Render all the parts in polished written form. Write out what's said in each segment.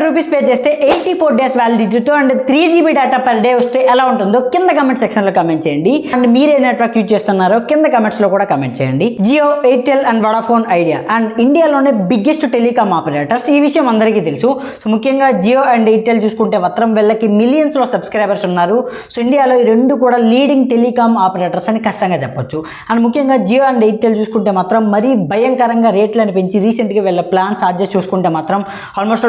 Rupees pay చేస్తే 84 days వ్యాలిడిటీతో and 3 GB data per day వస్తే ఎలా ఉంటుందో కింద కమెంట్ సెక్షన్లో కమెంట్ చేయండి. అండ్ మీరే నెట్వర్క్ యూజ్ చేస్తున్నారో కింద కమెంట్స్లో కూడా కమెంట్ చేయండి. Jio, Airtel and Vodafone Idea and ఇండియాలోనే బిగ్గెస్ట్ టెలికామ్ ఆపరేటర్స్. ఈ విషయం అందరికీ తెలుసు. సో ముఖ్యంగా జియో అండ్ ఎయిర్టెల్ చూసుకుంటే మాత్రం వీళ్ళకి మిలియన్స్లో సబ్స్క్రైబర్స్ ఉన్నారు. సో ఇండియాలో ఈ రెండు కూడా లీడింగ్ టెలికామ్ ఆపరేటర్స్ అని ఖచ్చితంగా చెప్పొచ్చు. అండ్ ముఖ్యంగా జియో అండ్ ఎయిర్టెల్ చూసుకుంటే మాత్రం మరీ భయంకరంగా రేట్లను పెంచి రీసెంట్గా వీళ్ళ ప్లాన్ ఛార్జెస్ చూసుకుంటే మాత్రం ఆల్మోస్ట్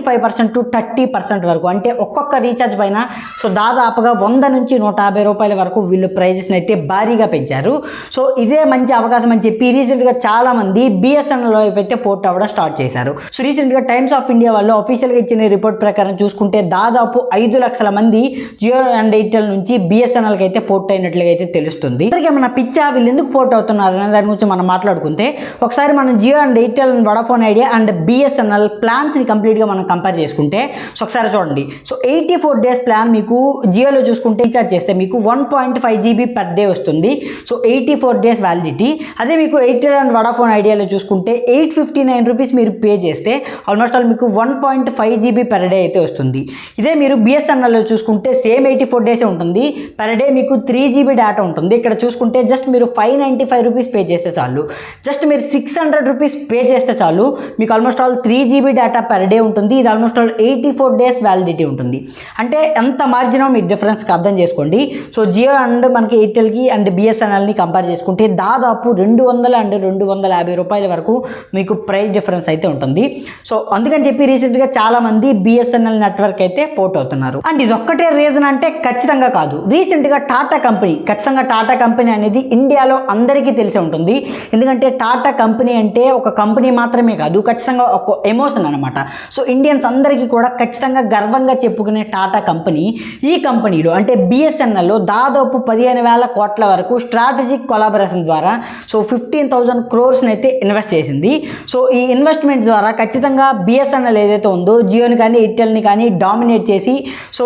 25% to 30% వరకు, అంటే ఒక్కొక్క రీఛార్జ్ పైన సో దాదాపుగా 100 నుంచి 150 రూపాయల వరకు వీళ్ళు ప్రైజెస్ని అయితే భారీగా పెంచారు. సో ఇదే మంచి అవకాశం అని చెప్పి రీసెంట్గా చాలామంది బిఎస్ఎన్ఎల్ వైపు అయితే పోర్ట్ అవ్వడం స్టార్ట్ చేశారు. సో రీసెంట్గా టైమ్స్ ఆఫ్ ఇండియా వాళ్ళు అఫీషియల్గా ఇచ్చిన రిపోర్ట్ ప్రకారం చూసుకుంటే దాదాపు 5 లక్షల మంది జియో అండ్ ఎయిర్టెల్ నుంచి బిఎస్ఎన్ఎల్కి అయితే పోర్ట్ అయినట్లుగా అయితే తెలుస్తుంది. ఇప్పటికే మన పిచ్చా వీళ్ళు ఎందుకు పోర్ట్ అవుతున్నారు అనే దాని గురించి మనం మాట్లాడుకుంటే ఒకసారి మనం Jio and Airtel and Vodafone Idea and BSNL ప్లాన్స్ని కంప్లీట్గా మనం కంపేర్ చేసుకుంటే సో ఒకసారి చూడండి. సో 84 డేస్ ప్లాన్ మీకు జియోలో చూసుకుంటే రీఛార్జ్ చేస్తే మీకు 1.5 GB పర్ డే వస్తుంది. So 84 days validity. అదే మీకు ఎయిర్టెల్ అండ్ వడాఫోన్ ఐడియాలో చూసుకుంటే 859 రూపీస్ మీరు పే చేస్తే ఆల్మోస్ట్ ఆల్ మీకు 1.5 GB పర్ డే అయితే వస్తుంది. ఇదే మీరు బిఎస్ఎన్ఎల్లో చూసుకుంటే సేమ్ 84 డేసే ఉంటుంది. పర్ డే మీకు 3 GB డేటా ఉంటుంది. ఇక్కడ చూసుకుంటే జస్ట్ మీరు 595 రూపీస్ పే చేస్తే చాలు, జస్ట్ మీరు 600 రూపీస్ పే చేస్తే చాలు మీకు almost all 3 GB data per day ఉంటుంది. ఇది ఆల్మోస్ట్ ఆల్ 84 డేస్ వ్యాలిడిటీ ఉంటుంది. అంటే ఎంత మార్జినో మీ డిఫరెన్స్కి అర్థం చేసుకోండి. సో జియో అండ్ మనకి ఎయిర్టెల్కి అండ్ బిఎస్ఎన్ఎల్ని కంపేర్ చేసుకుంటే దాదాపు 200 అండ్ 250 రూపాయల వరకు మీకు ప్రైస్ డిఫరెన్స్ అయితే ఉంటుంది. సో అందుకని చెప్పి రీసెంట్గా చాలామంది బిఎస్ఎన్ఎల్ నెట్వర్క్ అయితే పోర్ట్ అవుతున్నారు. అండ్ ఇది ఒక్కటే రీజన్ అంటే ఖచ్చితంగా కాదు. రీసెంట్గా టాటా కంపెనీ, ఖచ్చితంగా టాటా కంపెనీ అనేది ఇండియాలో అందరికీ తెలిసి ఉంటుంది. ఎందుకంటే టాటా కంపెనీ అంటే ఒక కంపెనీ మాత్రమే కాదు, ఖచ్చితంగా ఒక ఎమోషన్ అనమాట. సో ఇండియన్స్ అందరికీ కూడా ఖచ్చితంగా గర్వంగా చెప్పుకునే టాటా కంపెనీ ఈ కంపెనీలో అంటే బిఎస్ఎన్ఎల్లో దాదాపు 15,000 కోట్ల వరకు స్ట్రాటజిక్ కొలాబరేషన్ ద్వారా సో 15,000 crores అయితే ఇన్వెస్ట్ చేసింది. సో ఈ ఇన్వెస్ట్మెంట్ ద్వారా ఖచ్చితంగా బిఎస్ఎన్ఎల్ ఏదైతే ఉందో జియోని కానీ ఎయిర్టెల్ని కానీ డామినేట్ చేసి సో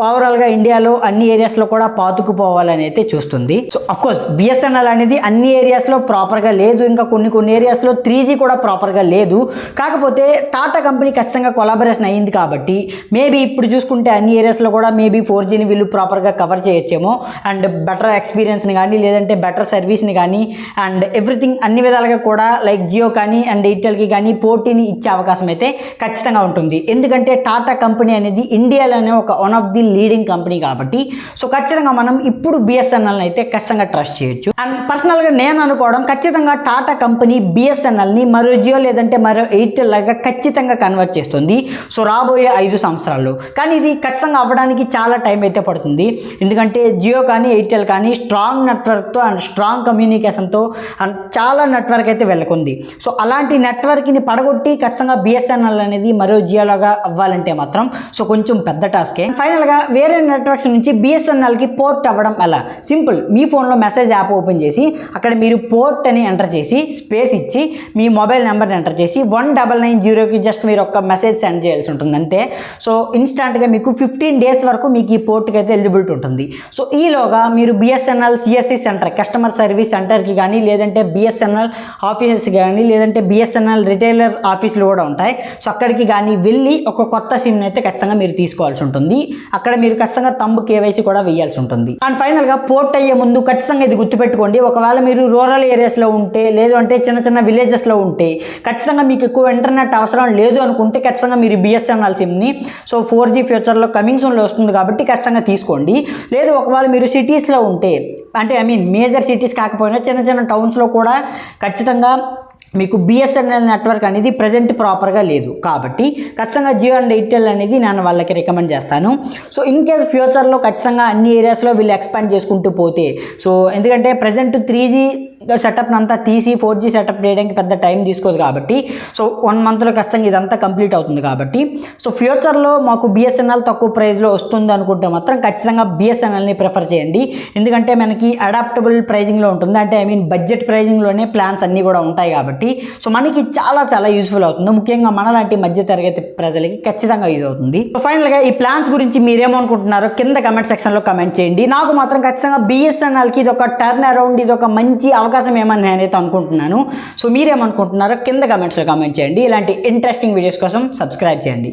ఓవరాల్గా ఇండియాలో అన్ని ఏరియాస్లో కూడా పాతుకుపోవాలని అయితే చూస్తుంది. సో అఫ్కోర్స్ బిఎస్ఎన్ఎల్ అనేది అన్ని ఏరియాస్లో ప్రాపర్గా లేదు, ఇంకా కొన్ని ఏరియాస్లో 3G కూడా ప్రాపర్గా లేదు. కాకపోతే టాటా కంపెనీ ఖచ్చితంగా కొలాబరేషన్ అయ్యింది కాబట్టి మేబీ ఇప్పుడు చూసుకుంటే అన్ని ఏరియాస్లో కూడా మేబీ 4Gని వీళ్ళు ప్రాపర్గా కవర్ చేయొచ్చేమో. అండ్ బెటర్ ఎక్స్పీరియన్స్ని కానీ లేదంటే బెటర్ సర్వీస్ని కానీ అండ్ ఎవ్రీథింగ్ అన్ని విధాలుగా కూడా లైక్ జియో కానీ అండ్ ఎయిర్టెల్కి కానీ పోటీని ఇచ్చే అవకాశం అయితే ఖచ్చితంగా ఉంటుంది. ఎందుకంటే టాటా కంపెనీ అనేది ఇండియాలోనే ఒక one of the leading company కాబట్టి సో ఖచ్చితంగా మనం ఇప్పుడు బిఎస్ఎన్ఎల్ని అయితే ఖచ్చితంగా ట్రస్ట్ చేయొచ్చు. అండ్ పర్సనల్గా నేను అనుకోవడం ఖచ్చితంగా టాటా కంపెనీ బిఎస్ఎన్ఎల్ని మరో జియో లేదంటే మరో ఎయిర్టెల్ లాగా ఖచ్చితంగా కన్వర్ట్ చేస్తుంది సో రాబోయే 5 సంవత్సరాల్లో. కానీ ఇది ఖచ్చితంగా అవ్వడానికి చాలా టైం అయితే పడుతుంది. ఎందుకంటే జియో కానీ ఎయిర్టెల్ కానీ స్ట్రాంగ్ నెట్వర్క్తో అండ్ స్ట్రాంగ్ కమ్యూనికేషన్తో అండ్ చాలా నెట్వర్క్ అయితే వెళ్ళకుంది. సో అలాంటి నెట్వర్క్ని పడగొట్టి ఖచ్చితంగా బిఎస్ఎన్ఎల్ అనేది మరో జియోలాగా అవ్వాలంటే మాత్రం సో కొంచెం పెద్ద టాస్కే. ఫైనల్గా వేరే నెట్వర్క్స్ నుంచి బిఎస్ఎన్ఎల్కి పోర్ట్ అవ్వడం ఎలా? సింపుల్. మీ ఫోన్లో మెసేజ్ యాప్ ఓపెన్ చేసి అక్కడ మీరు పోర్ట్ అని ఎంటర్ చేసి స్పేస్ ఇచ్చి మీ మొబైల్ నెంబర్ని ఎంటర్ చేసి 1990కి జస్ట్ మీరు ఒక మెసేజ్ సెండ్ చేయాల్సి ఉంటుంది అంతే. సో ఇన్స్టాంట్గా మీకు 15 డేస్ వరకు మీకు ఈ పోర్ట్కి అయితే ఎలిజిబిలిటీ ఉంటుంది. సో ఈలోగా మీరు BSNL CSC centre customer service సెంటర్కి కానీ లేదంటే బిఎస్ఎన్ఎల్ ఆఫీసెస్కి కానీ లేదంటే బిఎస్ఎన్ఎల్ రిటైలర్ ఆఫీసులు కూడా ఉంటాయి. సో అక్కడికి కానీ వెళ్ళి ఒక కొత్త సిమ్ని అయితే ఖచ్చితంగా మీరు తీసుకోవాల్సి ఉంటుంది. అక్కడ మీరు ఖచ్చితంగా తంబు కేవైసీ కూడా వేయాల్సి ఉంటుంది. అండ్ ఫైనల్గా పోర్ట్ అయ్యే ముందు ఖచ్చితంగా ఇది గుర్తుపెట్టుకోండి. ఒకవేళ మీరు రూరల్ ఏరియాస్లో ఉంటే లేదు అంటే చిన్న విలేజెస్లో ఉంటే ఖచ్చితంగా మీకు ఎక్కువ ఇంటర్నెట్ అవసరం లేదు అనుకుంటే ఖచ్చితంగా మీరు బిఎస్ఎన్ఎల్ సిమ్ని సో 4G ఫ్యూచర్లో కమింగ్ సూన్లో వస్తుంది కాబట్టి ఖచ్చితంగా తీసుకోండి. లేదు ఒకవేళ మీరు సిటీస్లో ఉంటే అంటే మేజర్ సిటీస్ కాకపోయినా చిన్న టౌన్స్లో కూడా ఖచ్చితంగా మీకు బిఎస్ఎన్ఎల్ నెట్వర్క్ అనేది ప్రజెంట్ ప్రాపర్గా లేదు కాబట్టి ఖచ్చితంగా జియో అండ్ ఎయిర్టెల్ అనేది నేను వాళ్ళకి రికమెండ్ చేస్తాను. సో ఇన్ కేస్ ఫ్యూచర్లో ఖచ్చితంగా అన్ని ఏరియాస్లో వీళ్ళు ఎక్స్పాండ్ చేసుకుంటూ పోతే సో ఎందుకంటే ప్రజెంట్ 3G సెటప్ని అంతా తీసి 4G సెటప్ చేయడానికి పెద్ద టైం తీసుకోదు కాబట్టి సో 1 మంత్లో ఖచ్చితంగా ఇదంతా కంప్లీట్ అవుతుంది కాబట్టి సో ఫ్యూచర్లో మాకు బిఎస్ఎన్ఎల్ తక్కువ ప్రైస్లో వస్తుంది అనుకుంటే మాత్రం ఖచ్చితంగా బిఎస్ఎన్ఎల్ని ప్రిఫర్ చేయండి. ఎందుకంటే మనకి అడాప్టబుల్ ప్రైజింగ్లో ఉంటుంది, అంటే బడ్జెట్ ప్రైజింగ్లోనే ప్లాన్స్ అన్నీ కూడా ఉంటాయి కాబట్టి సో మనకి చాలా యూస్ఫుల్ అవుతుంది. ముఖ్యంగా మనలాంటి మధ్య తరగతి ప్రజలకి ఖచ్చితంగా యూజ్ అవుతుంది. సో ఫైనల్గా ఈ ప్లాన్స్ గురించి మీరేమనుకుంటున్నారో కింద కమెంట్ సెక్షన్లో కమెంట్ చేయండి. నాకు మాత్రం ఖచ్చితంగా బిఎస్ఎన్ఎల్కి ఇది ఒక టర్న్ అరౌండ్, ఇది ఒక మంచి అవకాశం ఏమని నేనైతే అనుకుంటున్నాను. సో మీరేమనుకుంటున్నారో కింద కమెంట్స్లో కమెంట్ చేయండి. ఇలాంటి ఇంట్రెస్టింగ్ వీడియోస్ కోసం సబ్స్క్రైబ్ చేయండి.